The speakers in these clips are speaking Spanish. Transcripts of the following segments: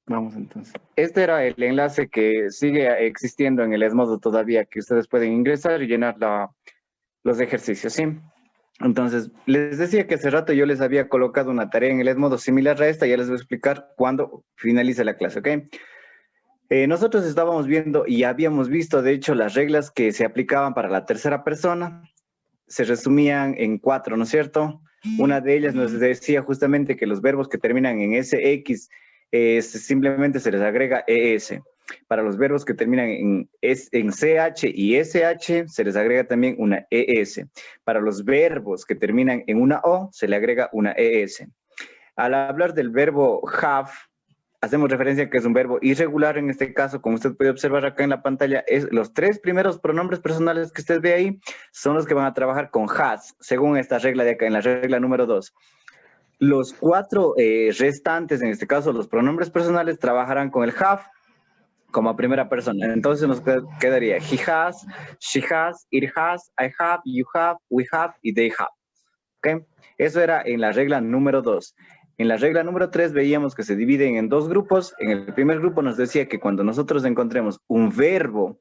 Vamos entonces. Este era el enlace que sigue existiendo en el Edmodo todavía, que ustedes pueden ingresar y llenar los ejercicios, ¿sí? Entonces, les decía que hace rato yo les había colocado una tarea en el Edmodo similar a esta, ya les voy a explicar cuándo finalice la clase, ¿ok? Nosotros estábamos viendo y habíamos visto, de hecho, las reglas que se aplicaban para la tercera persona, se resumían en 4, ¿no es cierto? Una de ellas nos decía justamente que los verbos que terminan en SX simplemente se les agrega ES. Para los verbos que terminan en CH y SH se les agrega también una ES. Para los verbos que terminan en una O se le agrega una ES. Al hablar del verbo have, hacemos referencia a que es un verbo irregular en este caso, como usted puede observar acá en la pantalla, los 3 primeros pronombres personales que usted ve ahí son los que van a trabajar con has, según esta regla de acá, en la regla número 2. Los 4 restantes, en este caso los pronombres personales, trabajarán con el have como primera persona. Entonces nos quedaría he has, she has, it has, I have, you have, we have y they have. ¿Okay? Eso era en la regla número 2. En la regla número 3 veíamos que se dividen en 2 grupos. En el primer grupo nos decía que cuando nosotros encontremos un verbo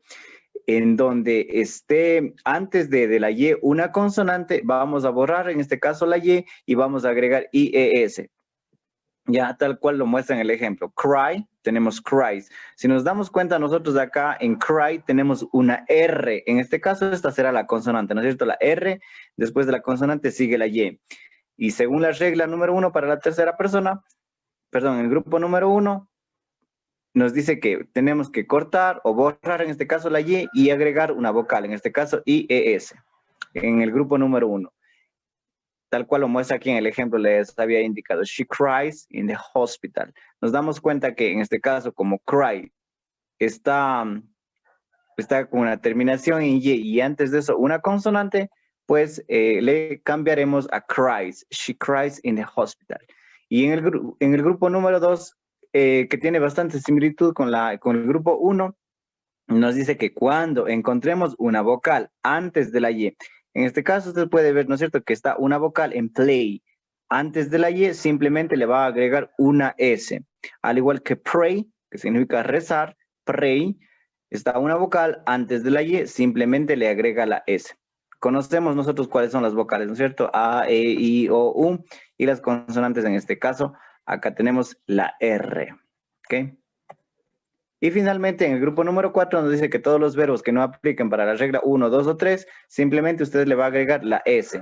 en donde esté antes de la Y una consonante, vamos a borrar en este caso la Y vamos a agregar IES. Ya tal cual lo muestra en el ejemplo. Cry, tenemos cries. Si nos damos cuenta nosotros de acá en cry tenemos una R. En este caso esta será la consonante, ¿no es cierto? La R, después de la consonante sigue la Y. Y según la regla número 1 para la tercera persona, perdón, el grupo número 1, nos dice que tenemos que cortar o borrar en este caso la Y agregar una vocal, en este caso IES, en el grupo número 1. Tal cual lo muestra aquí en el ejemplo, les había indicado, she cries in the hospital. Nos damos cuenta que en este caso, como cry está con una terminación en y antes de eso una consonante, pues le cambiaremos a cries. She cries in the hospital. Y en el grupo número 2, que tiene bastante similitud con el grupo 1, nos dice que cuando encontremos una vocal antes de la Y, en este caso usted puede ver, ¿no es cierto?, que está una vocal en play. Antes de la Y simplemente le va a agregar una S. Al igual que pray, que significa rezar, pray, está una vocal antes de la Y, simplemente le agrega la S. Conocemos nosotros cuáles son las vocales, ¿no es cierto? A, E, I, O, U. Y las consonantes en este caso, acá tenemos la R. ¿Ok? Y finalmente, en el grupo número 4 nos dice que todos los verbos que no apliquen para la regla 1, 2 o 3, simplemente usted le va a agregar la S.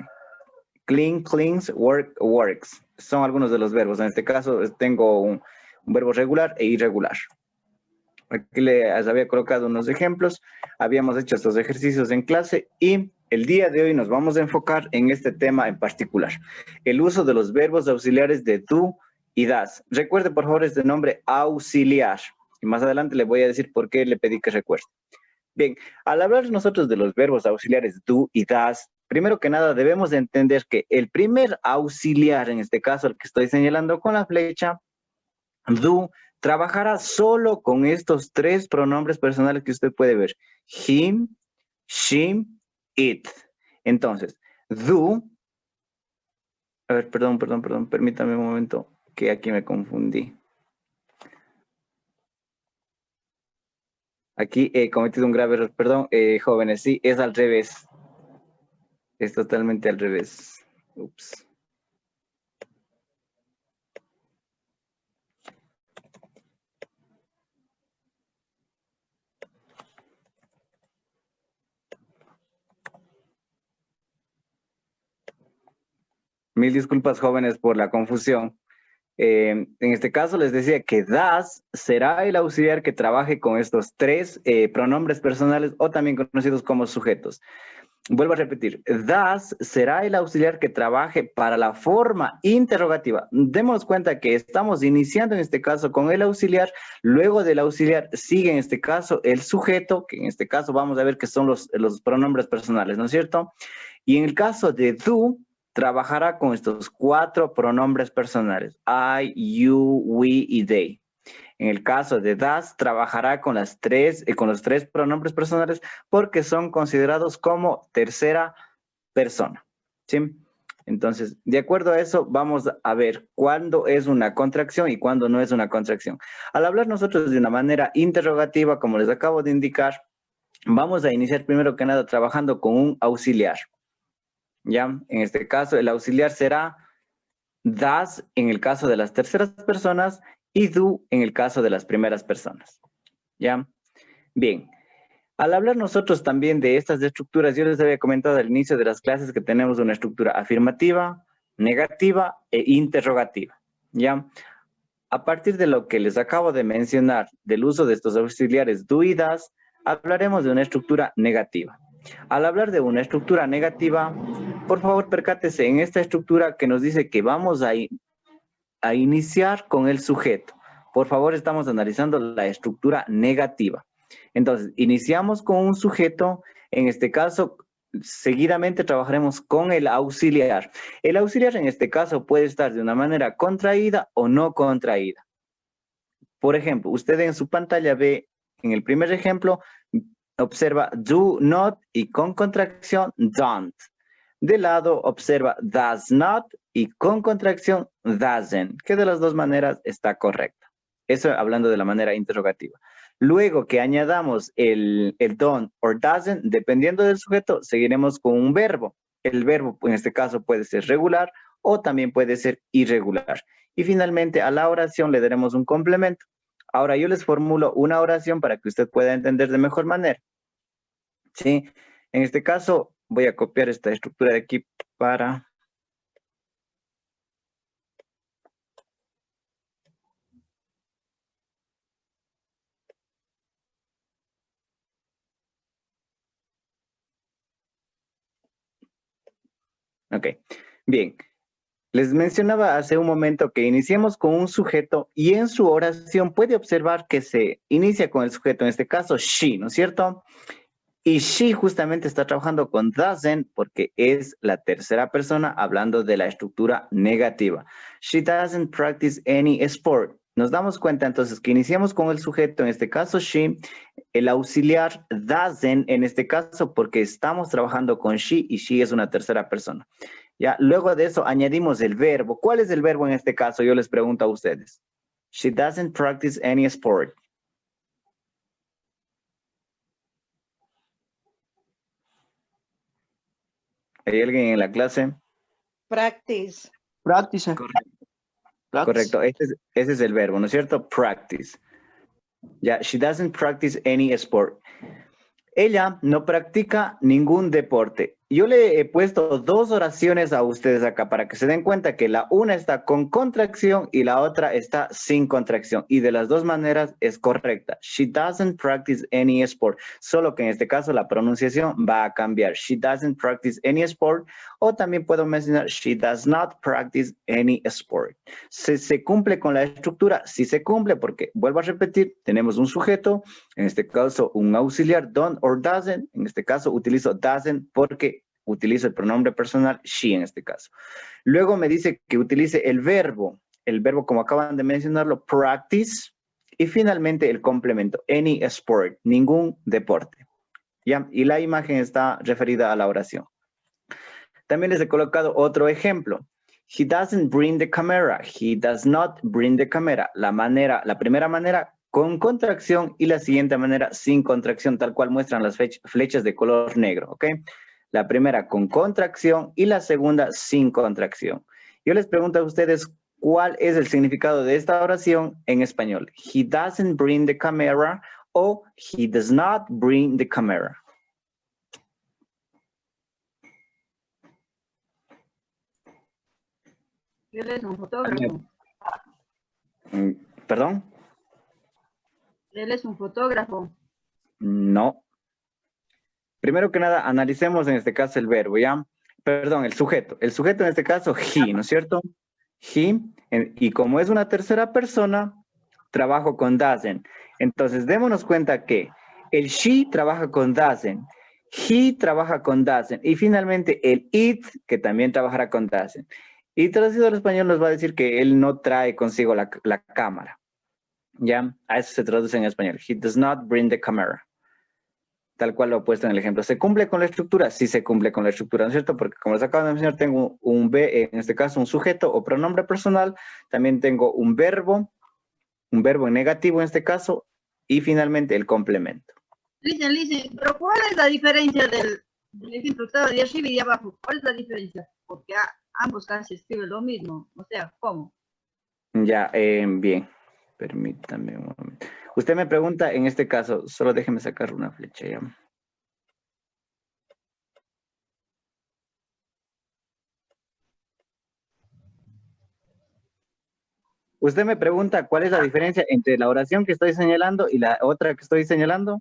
Clean, cleans, work, works. Son algunos de los verbos. En este caso tengo un verbo regular e irregular. Aquí les había colocado unos ejemplos. Habíamos hecho estos ejercicios en clase y el día de hoy nos vamos a enfocar en este tema en particular. El uso de los verbos auxiliares de do y das. Recuerde, por favor, este nombre auxiliar. Y más adelante le voy a decir por qué le pedí que recuerde. Bien, al hablar nosotros de los verbos auxiliares do y das, primero que nada debemos entender que el primer auxiliar, en este caso el que estoy señalando con la flecha, do, trabajará solo con estos 3 pronombres personales que usted puede ver. Him, she, it. Entonces, do, a ver, perdón, permítame un momento que aquí me confundí. Aquí he cometido un grave error, perdón, jóvenes, sí, es al revés. Es totalmente al revés. Ups. Mil disculpas, jóvenes, por la confusión. En este caso les decía que das será el auxiliar que trabaje con estos 3 pronombres personales o también conocidos como sujetos. Vuelvo a repetir, das será el auxiliar que trabaje para la forma interrogativa. Demos cuenta que estamos iniciando en este caso con el auxiliar, luego del auxiliar sigue en este caso el sujeto, que en este caso vamos a ver que son los pronombres personales, ¿no es cierto? Y en el caso de do, trabajará con estos 4 pronombres personales, I, you, we y they. En el caso de das, trabajará con los 3 pronombres personales porque son considerados como tercera persona. ¿sí? Entonces, de acuerdo a eso, vamos a ver cuándo es una contracción y cuándo no es una contracción. Al hablar nosotros de una manera interrogativa, como les acabo de indicar, vamos a iniciar primero que nada trabajando con un auxiliar. ¿Ya? En este caso, el auxiliar será das en el caso de las terceras personas y du en el caso de las primeras personas. ¿Ya? Bien. Al hablar nosotros también de estas estructuras, yo les había comentado al inicio de las clases que tenemos una estructura afirmativa, negativa e interrogativa. ¿Ya? A partir de lo que les acabo de mencionar del uso de estos auxiliares do y das, hablaremos de una estructura negativa. Al hablar de una estructura negativa, por favor percátese en esta estructura que nos dice que vamos a iniciar con el sujeto. Por favor, estamos analizando la estructura negativa. Entonces, iniciamos con un sujeto, en este caso, seguidamente trabajaremos con el auxiliar. El auxiliar en este caso puede estar de una manera contraída o no contraída. Por ejemplo, usted en su pantalla ve, en el primer ejemplo, observa do not y con contracción don't. De lado observa does not y con contracción doesn't, que de las dos maneras está correcta. Eso hablando de la manera interrogativa. Luego que añadamos el don't or doesn't, dependiendo del sujeto, seguiremos con un verbo. El verbo en este caso puede ser regular o también puede ser irregular. Y finalmente a la oración le daremos un complemento. Ahora yo les formulo una oración para que usted pueda entender de mejor manera. ¿Sí? En este caso voy a copiar esta estructura de aquí para... Ok, bien. Les mencionaba hace un momento que iniciemos con un sujeto y en su oración puede observar que se inicia con el sujeto, en este caso she, ¿no es cierto? Y she justamente está trabajando con doesn't porque es la tercera persona hablando de la estructura negativa. She doesn't practice any sport. Nos damos cuenta entonces que iniciamos con el sujeto, en este caso she, el auxiliar doesn't en este caso porque estamos trabajando con she y she es una tercera persona. Ya, luego de eso añadimos el verbo. ¿Cuál es el verbo en este caso? Yo les pregunto a ustedes. She doesn't practice any sport. ¿Hay alguien en la clase? Practice. Practice. Correcto. Practice. Correcto, ese es el verbo, ¿no es cierto? Practice. Ya, she doesn't practice any sport. Ella no practica ningún deporte. Yo le he puesto dos oraciones a ustedes acá para que se den cuenta que la una está con contracción y la otra está sin contracción. Y de las dos maneras es correcta. She doesn't practice any sport. Solo que en este caso la pronunciación va a cambiar. She doesn't practice any sport. O también puedo mencionar she does not practice any sport. ¿Se cumple con la estructura? Sí se cumple porque, vuelvo a repetir, tenemos un sujeto, en este caso un auxiliar, don't or doesn't. En este caso utilizo doesn't porque utilizo el pronombre personal she en este caso. Luego me dice que utilice el verbo como acaban de mencionarlo, practice, y finalmente el complemento, any sport, ningún deporte. ¿Ya? Y la imagen está referida a la oración. También les he colocado otro ejemplo. He doesn't bring the camera. He does not bring the camera. La primera manera con contracción y la siguiente manera sin contracción, tal cual muestran las flechas de color negro, ¿ok? La primera con contracción y la segunda sin contracción. Yo les pregunto a ustedes, ¿cuál es el significado de esta oración en español? He doesn't bring the camera o he does not bring the camera. Él es un fotógrafo. ¿Perdón? Él es un fotógrafo. No. Primero que nada, analicemos en este caso el verbo, ¿ya? Perdón, el sujeto. El sujeto en este caso, he, ¿no es cierto? He, y como es una tercera persona, trabajo con doesn't. Entonces, démonos cuenta que el she trabaja con doesn't, he trabaja con doesn't, y finalmente el it, que también trabajará con doesn't. Y traducido al español nos va a decir que él no trae consigo la cámara. ¿Ya? A eso se traduce en español. He does not bring the camera. tal cual lo he puesto en el ejemplo. ¿Se cumple con la estructura? Sí se cumple con la estructura, ¿no es cierto? Porque como les acabo de mencionar, tengo un B, en este caso un sujeto o pronombre personal, también tengo un verbo en negativo en este caso, y finalmente el complemento. Listen, pero ¿cuál es la diferencia del ejemplo de arriba y de abajo? ¿Cuál es la diferencia? Porque ambos casi escriben lo mismo. O sea, ¿cómo? Ya, bien. Permítame un momento. Usted me pregunta, en este caso, solo déjeme sacar una flecha ya. Usted me pregunta cuál es la diferencia entre la oración que estoy señalando y la otra que estoy señalando.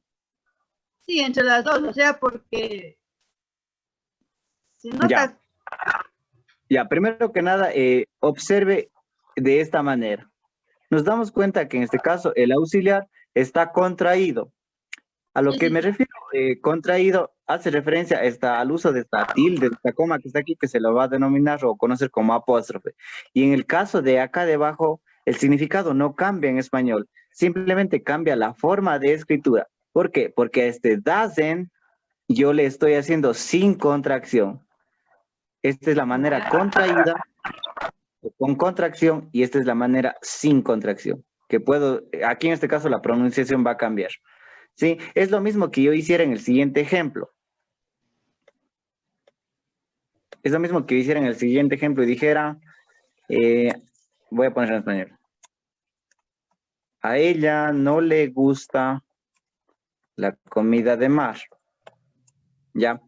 Sí, entre las dos, o sea, porque se nota. Ya. Ya, primero que nada, observe de esta manera. Nos damos cuenta que en este caso el auxiliar está contraído. A lo que me refiero, contraído, hace referencia al uso de esta tilde, de esta coma que está aquí, que se lo va a denominar o conocer como apóstrofe. Y en el caso de acá debajo, el significado no cambia en español, simplemente cambia la forma de escritura. ¿Por qué? Porque a este doesn't yo le estoy haciendo sin contracción. Esta es la manera contraída con contracción y esta es la manera sin contracción. Que puedo, aquí en este caso la pronunciación va a cambiar. ¿Sí? Es lo mismo que yo hiciera en el siguiente ejemplo. Es lo mismo que yo hiciera en el siguiente ejemplo y dijera, voy a poner en español. A ella no le gusta la comida de mar. Ya.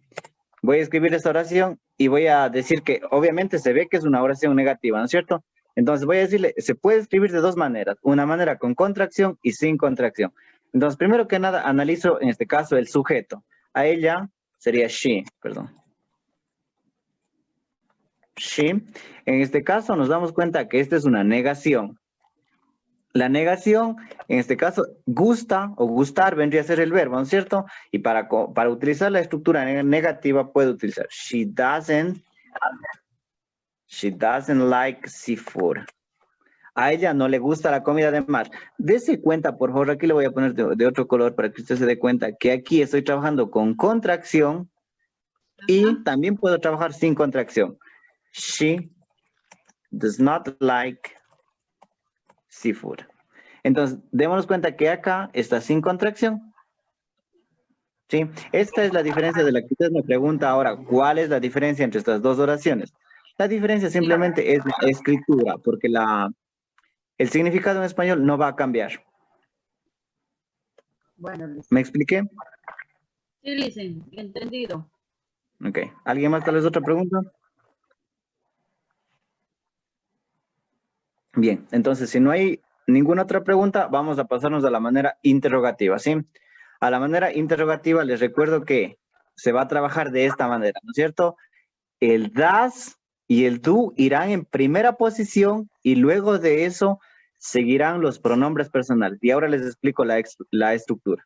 Voy a escribir esta oración y voy a decir que obviamente se ve que es una oración negativa, ¿no es cierto? Entonces voy a decirle, se puede escribir de dos maneras. Una manera con contracción y sin contracción. Entonces, primero que nada, analizo en este caso el sujeto. A ella sería she, perdón. She. En este caso nos damos cuenta que esta es una negación. La negación, en este caso, gusta o gustar vendría a ser el verbo, ¿no es cierto? Y para utilizar la estructura negativa puedo utilizar she doesn't like seafood. A ella no le gusta la comida de mar. Dese cuenta, por favor, aquí le voy a poner de otro color para que usted se dé cuenta que aquí estoy trabajando con contracción y también puedo trabajar sin contracción. She does not like seafood. Entonces, démonos cuenta que acá está sin contracción. ¿Sí? Esta es la diferencia de la que usted me pregunta ahora. ¿Cuál es la diferencia entre estas dos oraciones? La diferencia simplemente es la escritura, porque el significado en español no va a cambiar. Bueno, ¿Me expliqué? sí, listen, entendido. Ok. ¿Alguien más tal vez otra pregunta? Bien, entonces si no hay ninguna otra pregunta, vamos a pasarnos a la manera interrogativa, ¿sí? A la manera interrogativa les recuerdo que se va a trabajar de esta manera, ¿no es cierto? El das y el do irán en primera posición y luego de eso seguirán los pronombres personales. Y ahora les explico la estructura.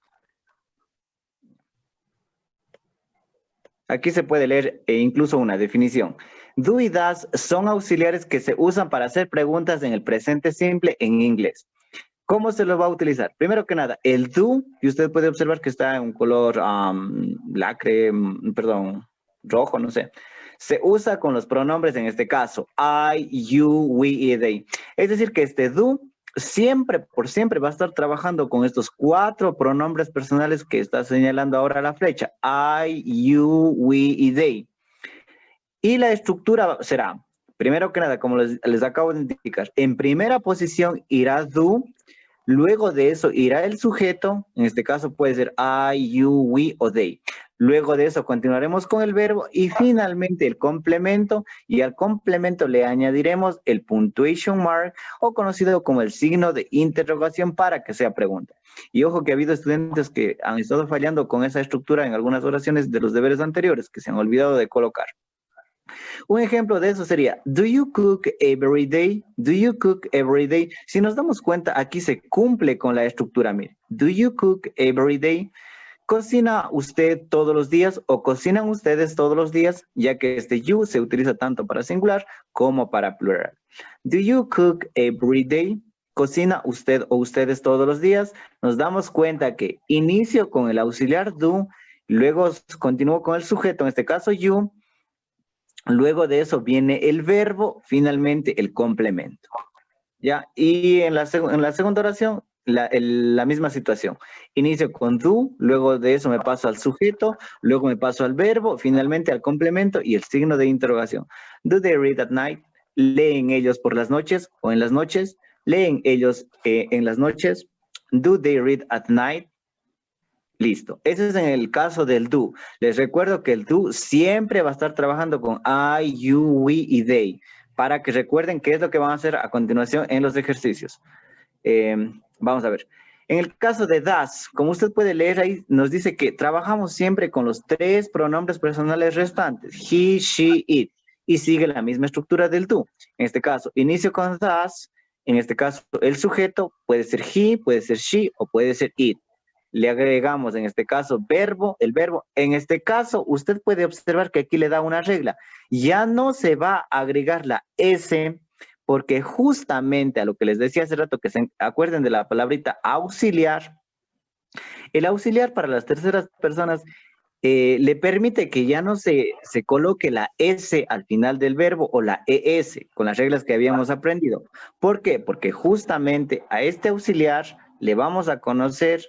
Aquí se puede leer incluso una definición. Do y does son auxiliares que se usan para hacer preguntas en el presente simple en inglés. ¿Cómo se lo va a utilizar? Primero que nada, el do, y usted puede observar que está en un color rojo, no sé. Se usa con los pronombres en este caso, I, you, we y they. Es decir, que este do siempre, por siempre va a estar trabajando con estos 4 pronombres personales que está señalando ahora la flecha, I, you, we y they. Y la estructura será, primero que nada, como les acabo de indicar, en primera posición irá do, luego de eso irá el sujeto, en este caso puede ser I, you, we o they. Luego de eso continuaremos con el verbo y finalmente el complemento y al complemento le añadiremos el punctuation mark o conocido como el signo de interrogación para que sea pregunta. Y ojo que ha habido estudiantes que han estado fallando con esa estructura en algunas oraciones de los deberes anteriores que se han olvidado de colocar. Un ejemplo de eso sería, do you cook every day? Do you cook every day? Si nos damos cuenta, aquí se cumple con la estructura, mire. Do you cook every day? ¿Cocina usted todos los días o cocinan ustedes todos los días? Ya que este you se utiliza tanto para singular como para plural. Do you cook every day? ¿Cocina usted o ustedes todos los días? Nos damos cuenta que inicio con el auxiliar do luego continúo con el sujeto, en este caso you, luego de eso viene el verbo, finalmente el complemento. ¿Ya? Y en la segunda oración, la misma situación. Inicio con do, luego de eso me paso al sujeto, luego me paso al verbo, finalmente al complemento y el signo de interrogación. Do they read at night? ¿Leen ellos por las noches o en las noches? ¿Leen ellos en las noches? Do they read at night? Listo. Ese es en el caso del do. Les recuerdo que el do siempre va a estar trabajando con I, you, we y they, para que recuerden qué es lo que van a hacer a continuación en los ejercicios. Vamos a ver. En el caso de does, como usted puede leer ahí, nos dice que trabajamos siempre con los 3 pronombres personales restantes, he, she, it, y sigue la misma estructura del do. En este caso, inicio con does, en este caso, el sujeto puede ser he, puede ser she o puede ser it. Le agregamos en este caso el verbo. En este caso, usted puede observar que aquí le da una regla. Ya no se va a agregar la S, porque justamente a lo que les decía hace rato, que se acuerden de la palabrita auxiliar. El auxiliar para las terceras personas le permite que ya no se coloque la S al final del verbo o la ES, con las reglas que habíamos aprendido. ¿Por qué? Porque justamente a este auxiliar le vamos a conocer.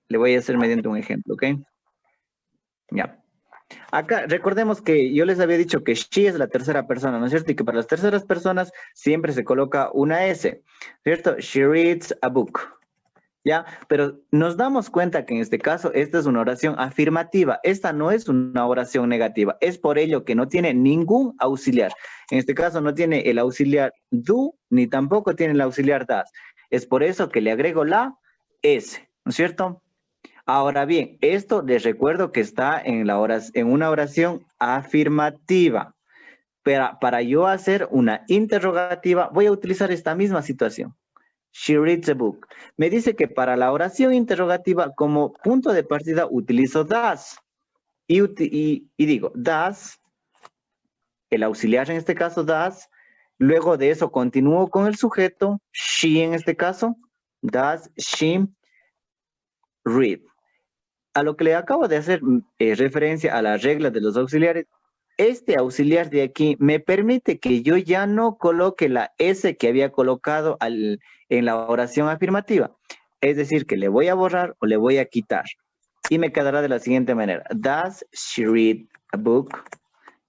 Le voy a hacer mediante un ejemplo, ¿ok? Ya. Acá, recordemos que yo les había dicho que she es la tercera persona, ¿no es cierto? Y que para las terceras personas siempre se coloca una S, ¿cierto? She reads a book, ¿ya? Pero nos damos cuenta que en este caso esta es una oración afirmativa. Esta no es una oración negativa. Es por ello que no tiene ningún auxiliar. En este caso no tiene el auxiliar do, ni tampoco tiene el auxiliar does. Es por eso que le agrego la S, ¿no es cierto? Ahora bien, esto les recuerdo que está en una oración afirmativa. Pero para yo hacer una interrogativa, voy a utilizar esta misma situación. She reads a book. Me dice que para la oración interrogativa, como punto de partida, utilizo does. Y digo, does, el auxiliar en este caso, does. Luego de eso continúo con el sujeto, she en este caso, does she read. A lo que le acabo de hacer referencia a las reglas de los auxiliares, este auxiliar de aquí me permite que yo ya no coloque la S que había colocado en la oración afirmativa. Es decir, que le voy a borrar o le voy a quitar. Y me quedará de la siguiente manera. Does she read a book?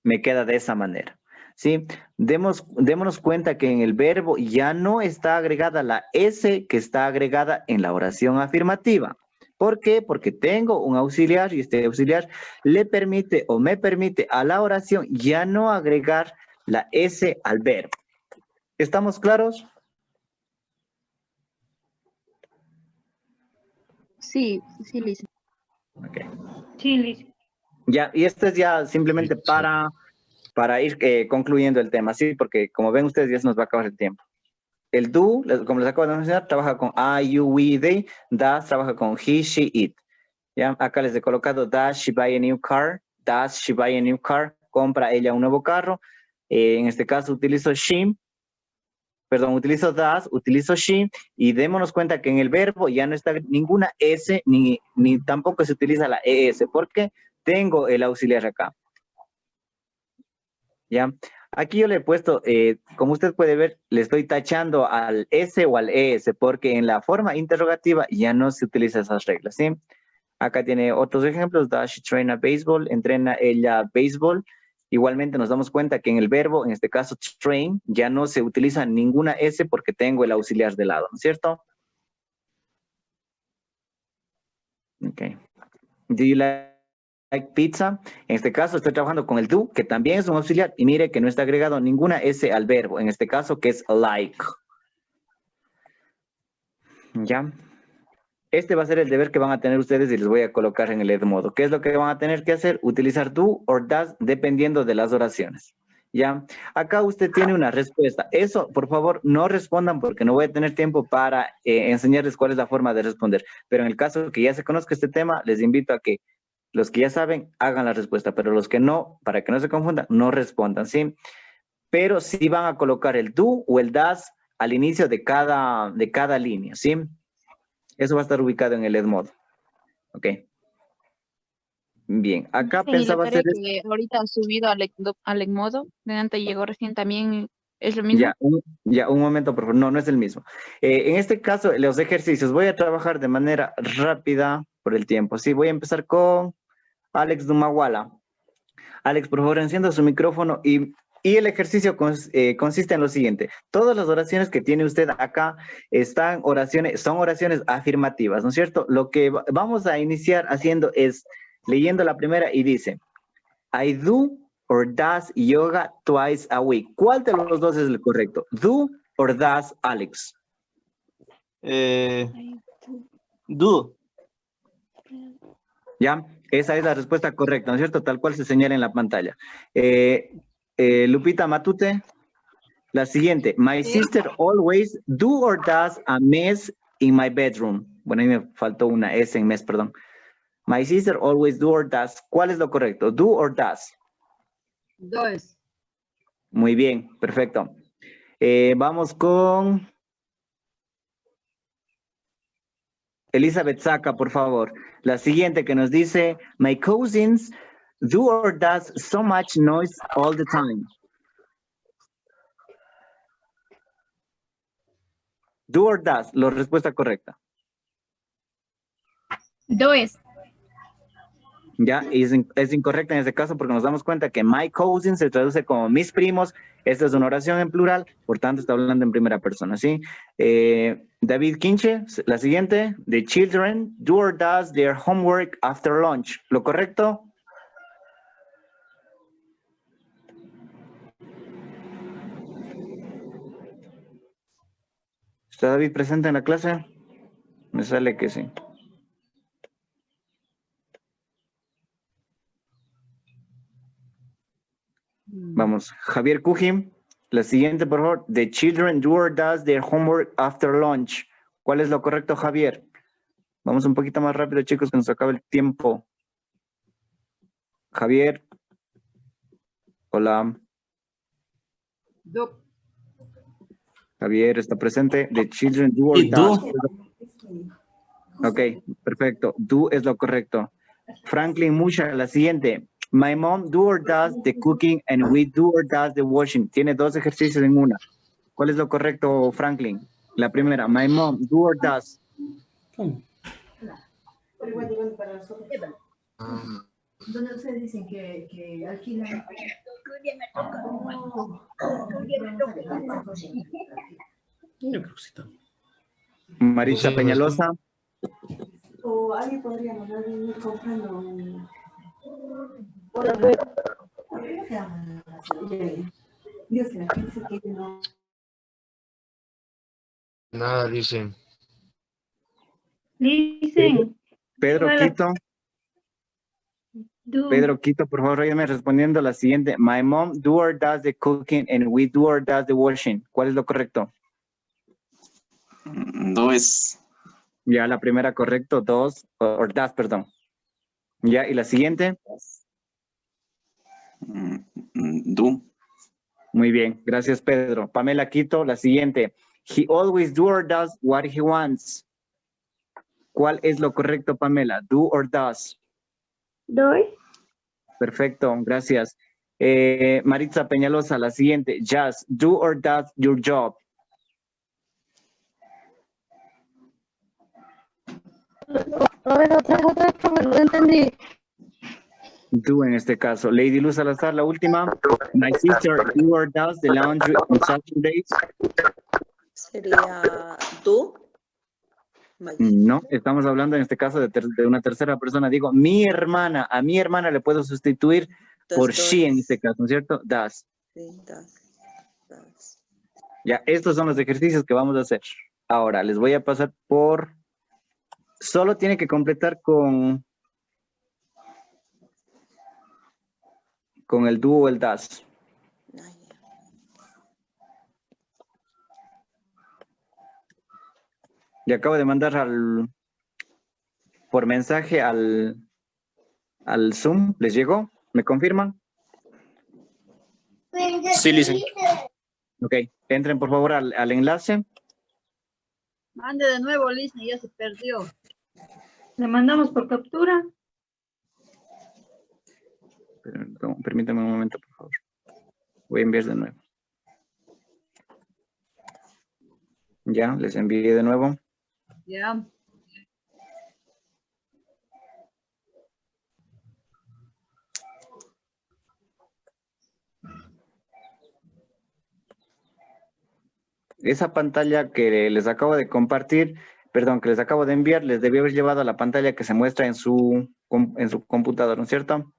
Me queda de esa manera. ¿Sí? Démonos cuenta que en el verbo ya no está agregada la S que está agregada en la oración afirmativa. ¿Por qué? Porque tengo un auxiliar y este auxiliar le permite o me permite a la oración ya no agregar la S al verbo. ¿Estamos claros? Sí, sí, Liz. Okay. Sí, Liz. Ya, y esto es ya simplemente para ir concluyendo el tema, ¿sí? Porque como ven ustedes ya se nos va a acabar el tiempo. El do, como les acabo de mencionar, trabaja con I, you, we, they. Does trabaja con he, she, it. ¿Ya? Acá les he colocado, does she buy a new car? Does she buy a new car? Compra ella un nuevo carro. En este caso utilizo she, utilizo does, utilizo she, y démonos cuenta que en el verbo ya no está ninguna S, ni tampoco se utiliza la ES, porque tengo el auxiliar acá. ¿Ya? Aquí yo le he puesto, como usted puede ver, le estoy tachando al S o al ES, porque en la forma interrogativa ya no se utilizan esas reglas, ¿sí? Acá tiene otros ejemplos. Does she train a baseball? ¿Entrena ella béisbol? Igualmente nos damos cuenta que en el verbo, en este caso train, ya no se utiliza ninguna S porque tengo el auxiliar de lado, ¿no es cierto? Ok. Do you like pizza? En este caso estoy trabajando con el do, que también es un auxiliar, y mire que no está agregado ninguna S al verbo, en este caso que es like. ¿Ya? Este va a ser el deber que van a tener ustedes y les voy a colocar en el Edmodo. ¿Qué es lo que van a tener que hacer? Utilizar do o does dependiendo de las oraciones. ¿Ya? Acá usted tiene una respuesta. Eso, por favor, no respondan porque no voy a tener tiempo para enseñarles cuál es la forma de responder. Pero en el caso que ya se conozca este tema, les invito a que los que ya saben hagan la respuesta, pero los que no, para que no se confundan, no respondan, ¿sí? Pero sí van a colocar el do o el does al inicio de cada línea, ¿sí? Eso va a estar ubicado en el Edmodo. Ok. Bien, acá Sí, y la pensaba tarea hacer esto. que ahorita han subido al Edmodo, de antes llegó recién también, ¿es lo mismo? Ya, un momento, por favor. No, no es el mismo. En este caso, los ejercicios, voy a trabajar de manera rápida por el tiempo. Sí, voy a empezar con Alex Dumawala. Alex, por favor, encienda su micrófono y el ejercicio consiste en lo siguiente. Todas las oraciones que tiene usted acá son oraciones afirmativas, ¿no es cierto? Lo que vamos a iniciar haciendo es leyendo la primera y dice, I do or does yoga twice a week. ¿Cuál de los dos es el correcto? Do or does, Alex? Do. ¿Ya? Esa es la respuesta correcta, ¿no es cierto? Tal cual se señala en la pantalla. Lupita Matute, la siguiente. My sister always do or does a mess in my bedroom. Bueno, ahí me faltó una S en mess, perdón. My sister always do or does. ¿Cuál es lo correcto? Do or does. Dos. Muy bien, perfecto. Vamos con Elizabeth Saca, por favor. La siguiente que nos dice, my cousins do or does so much noise all the time. Do or does, la respuesta correcta. Does. Ya, es incorrecta en este caso porque nos damos cuenta que my cousins se traduce como mis primos. Esta es una oración en plural, por tanto está hablando en primera persona, ¿sí? David Quinche, la siguiente. The children do or does their homework after lunch. ¿Lo correcto? ¿Está David presente en la clase? Me sale que sí. Vamos, Javier Cujim, la siguiente, por favor. The children do or does their homework after lunch. ¿Cuál es lo correcto, Javier? Vamos un poquito más rápido, chicos, que nos acaba el tiempo. Javier. Hola. Do. Javier está presente. The children do or Y does. do. Ok, perfecto. Do es lo correcto. Franklin Musha, la siguiente. My mom do or does the cooking and we do or does the washing. Tiene dos ejercicios en una. ¿Cuál es lo correcto, Franklin? La primera, my mom do or does. Donde ustedes dicen que alquilan. Yo creo que sí también. Maritza Sí, Peñalosa. O alguien podría mandar ir comprando un... Dios, que la gente se quiere, ¿no? Nada, dicen. Dicen, Pedro Quito. do. Pedro Quito, por favor, váyame respondiendo la siguiente. My mom do or does the cooking and we do or does the washing. ¿Cuál es lo correcto? Does. Ya, la primera correcto, dos, or does, perdón. Ya, y la siguiente. Do. Muy bien, gracias, Pedro. Pamela Quito, la siguiente. He always do or does what he wants. ¿Cuál es lo correcto, Pamela? Do or does. Doy. Perfecto, gracias. Maritza Peñalosa, la siguiente. Just do or does your job. A ver, otra vez, no entendí. Do en este caso. Lady Luz Salazar, la última. My sister do or does the laundry on Saturdays. Sería do. No, estamos hablando en este caso de una tercera persona. Digo, mi hermana, a mi hermana le puedo sustituir por she en este caso, ¿no es cierto? Does. Sí, does. Ya, estos son los ejercicios que vamos a hacer. Ahora, les voy a pasar por... Solo tiene que completar con el do o el does. Le acabo de mandar por mensaje al Zoom. ¿Les llegó? ¿Me confirman? Sí, dicen. Ok, entren por favor al enlace. Mande de nuevo, Liz, ya se perdió. Le mandamos por captura. Permítame un momento, por favor. Voy a enviar de nuevo. Ya, les envié de nuevo. Ya. Esa pantalla que les acabo de compartir, perdón, que les acabo de enviar, les debió haber llevado a la pantalla que se muestra en su computador, ¿no es cierto?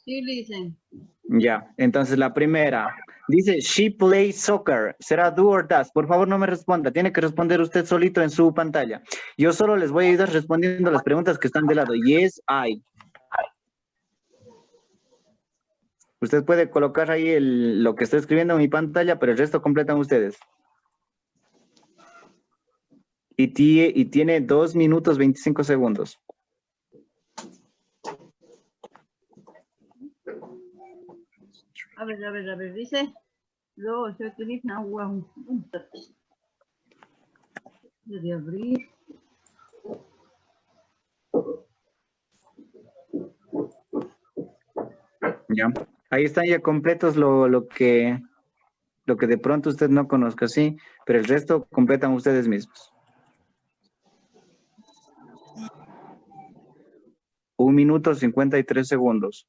Sí, dicen. Ya, entonces la primera, dice, she plays soccer, será do or does, por favor no me responda, tiene que responder usted solito en su pantalla. Yo solo les voy a ayudar respondiendo las preguntas que están de lado, yes, I. Usted puede colocar ahí lo que estoy escribiendo en mi pantalla, pero el resto completan ustedes. Y tiene 2 minutos 25 segundos. A ver, dice. Luego se utiliza agua. De abrir. Ya. Ahí están ya completos lo que de pronto usted no conozca, sí, pero el resto completan ustedes mismos. 1 minuto 53 segundos.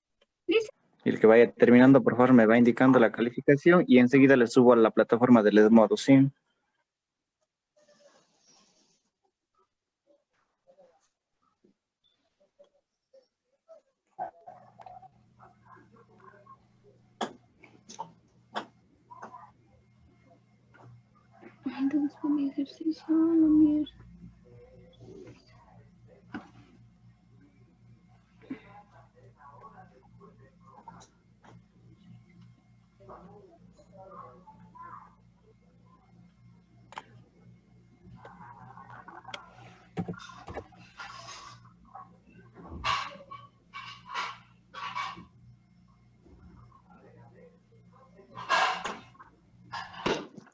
Y el que vaya terminando, por favor, me va indicando la calificación y enseguida le subo a la plataforma del Edmodo, ¿sí? Entonces, con mi ejercicio, la mierda.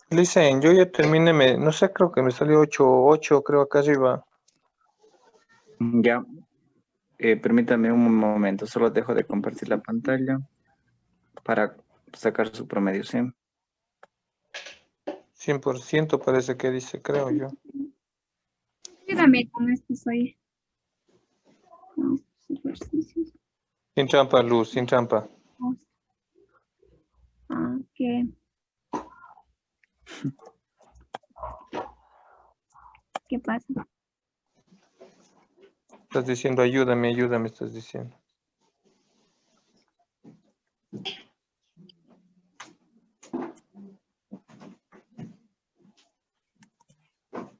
Listen, yo ya terminé, no sé, creo que me salió 8, creo acá arriba. Ya. Permítame un momento, solo dejo de compartir la pantalla para sacar su promedio, ¿sí? 100% parece que dice, creo yo. Ayúdame con estos hoy. Con estos ejercicios. Sin trampa, Luz, sin trampa. ¿Qué? ¿Qué pasa? Estás diciendo, ayúdame, estás diciendo.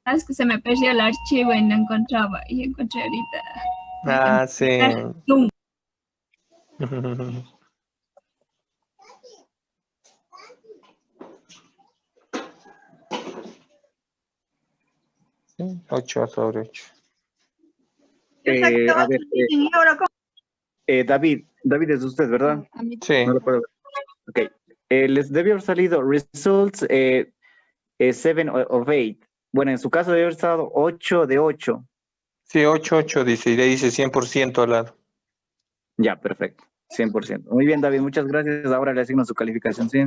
Es que se me perdió el archivo y no encontraba. Y encontré ahorita. Ah, sí. Zoom. Sí, 8 sobre 8. Yo saqué A 8, ver, dicen, ¿y ahora cómo? David es usted, ¿verdad? Sí. No lo puedo ver. Ok. Les debió haber salido results 7 of 8. Bueno, en su caso debe haber estado 8 de 8. Sí, 8 dice, y le dice 100% al lado. Ya, perfecto. 100%. Muy bien, David, muchas gracias. Ahora le asigno su calificación, ¿sí?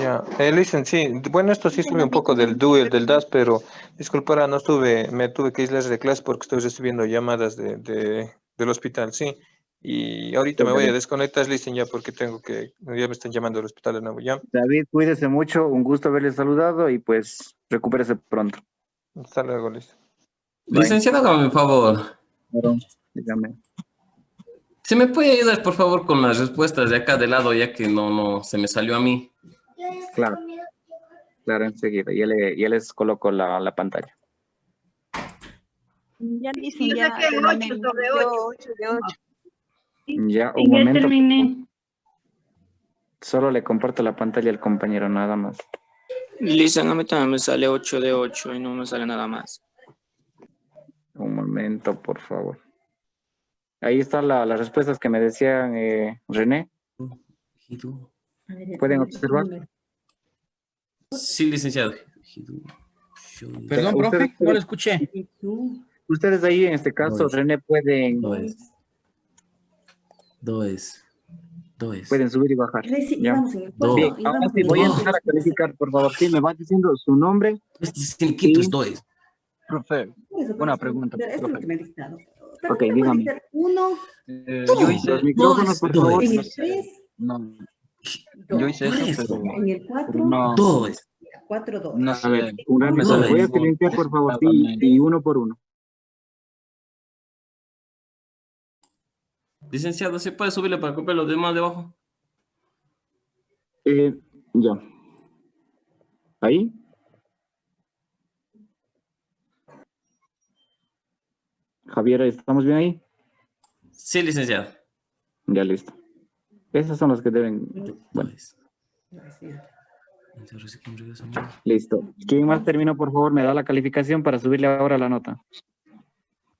Ya, listen, sí, bueno, esto sí sube un poco del do y del das, pero disculpa, no estuve, me tuve que irles de clase porque estoy recibiendo llamadas del hospital, sí. Y ahorita me voy a desconectar, listen, ya porque ya me están llamando del hospital de nuevo, ya. David, cuídese mucho. Un gusto haberle saludado y pues recupérese pronto. Hasta luego, listen. Bye. Licenciado, hágame un favor. Claro, dígame. ¿Se me puede ayudar, por favor, con las respuestas de acá de lado, ya que no se me salió a mí? Claro, enseguida. Ya les coloco la pantalla. Ya Yo saqué 8 sobre 8. Ya, un momento. Solo le comparto la pantalla al compañero, nada más. Listen, a mí también me sale 8 de 8 y no me sale nada más. Un momento, por favor. Ahí están las respuestas que me decían René. ¿Pueden observar? Sí, licenciado. Perdón, profe, no lo escuché. Ustedes ahí, en este caso, René, pueden... Dos. 2. Pueden subir y bajar. ¿Ya? Vamos en el Dos. Bien, cuarto. Y ahora vamos sí en el voy a cuarto. empezar a calificar, por favor. Sí, me va diciendo su nombre. Este es el quinto, Y- es 2. Profe, una pregunta, Pero esto es lo profe. que me ha dictado. Ok, También me puede dígame. dictar 1, Yo hice Los micrófonos, por favor. en no el sé, 3, no, 2. yo hice eso, En el 4, pero no, 2. 4, 2. no A ver, sé, un no me ratito, sale voy a ningún silenciar, por favor, resultado sí, también. y uno por uno. Licenciado, ¿se puede subirle para copiar los demás de abajo? Ya. ¿Ahí? Javier, ¿estamos bien ahí? Sí, licenciado. Ya, listo. Esos son los que deben... Bueno, listo. ¿Quién más terminó, por favor? Me da la calificación para subirle ahora la nota.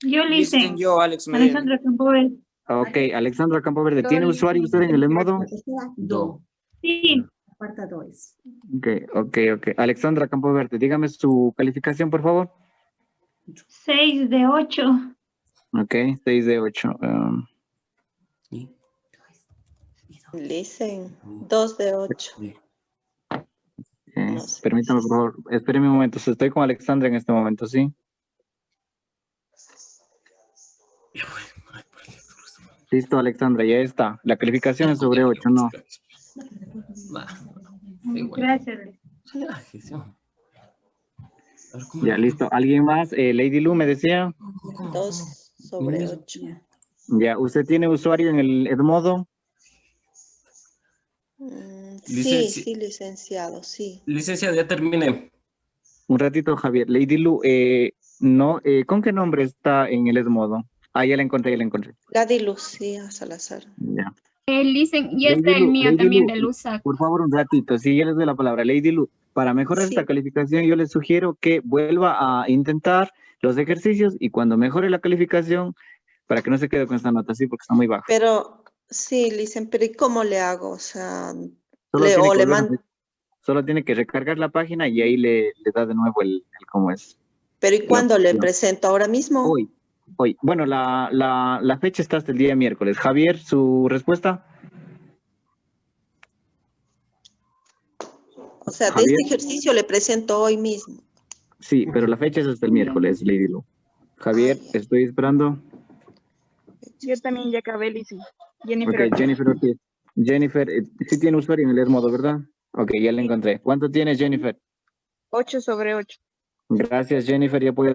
Yo le hice. Listen, yo, Alex Medel. Alexandra Campoverde. Ok, Alexandra Campoverde, ¿tiene usuario usted en el modo? 2. Sí. Cuarta 2. Ok. Alexandra Campoverde, dígame su calificación, por favor. 6 de 8. Ok, 6 de 8. Listen, 2 de 8. No sé. Permítame, por favor. Espéreme un momento. Estoy con Alexandra en este momento, ¿sí? Listo, Alexandra, ya está. La calificación es sobre 8, ¿no? Gracias. Ya, listo. ¿Alguien más? Lady Lu me decía. 2 sobre 8. Ya, ¿usted tiene usuario en el Edmodo? Sí, licenciado, sí. Licenciado, ya terminé. Un ratito, Javier. Lady Lu, no, ¿con qué nombre está en el Edmodo? Ah, ya la encontré. Gadi Lucía Salazar. Ya. Dicen, ya Lady está el Lu, mío Lady también Lu, de Lusac. por favor, un ratito. Sí, ya les doy la palabra. Lady Lu, para mejorar Sí. esta calificación, yo les sugiero que vuelva a intentar los ejercicios y cuando mejore la calificación, para que no se quede con esta nota, sí, porque está muy baja. Pero, sí, Licen, pero ¿y cómo le hago? O sea, Solo tiene que recargar la página y ahí le da de nuevo el cómo es. pero ¿y cuándo le presento? ¿Ahora mismo? Hoy. Bueno, la fecha está hasta el día miércoles. Javier, ¿su respuesta? O sea, de Javier. este ejercicio le presento hoy mismo. Sí, pero la fecha es hasta el miércoles, Lady Lu. Javier, estoy esperando. Yo también ya acabé, Lizzy. Ok, Jennifer Ortiz. Jennifer, sí tiene usuario en el Edmodo, ¿verdad? Ok, ya la encontré. ¿Cuánto tiene Jennifer? 8 sobre 8. Gracias, Jennifer. Ya puede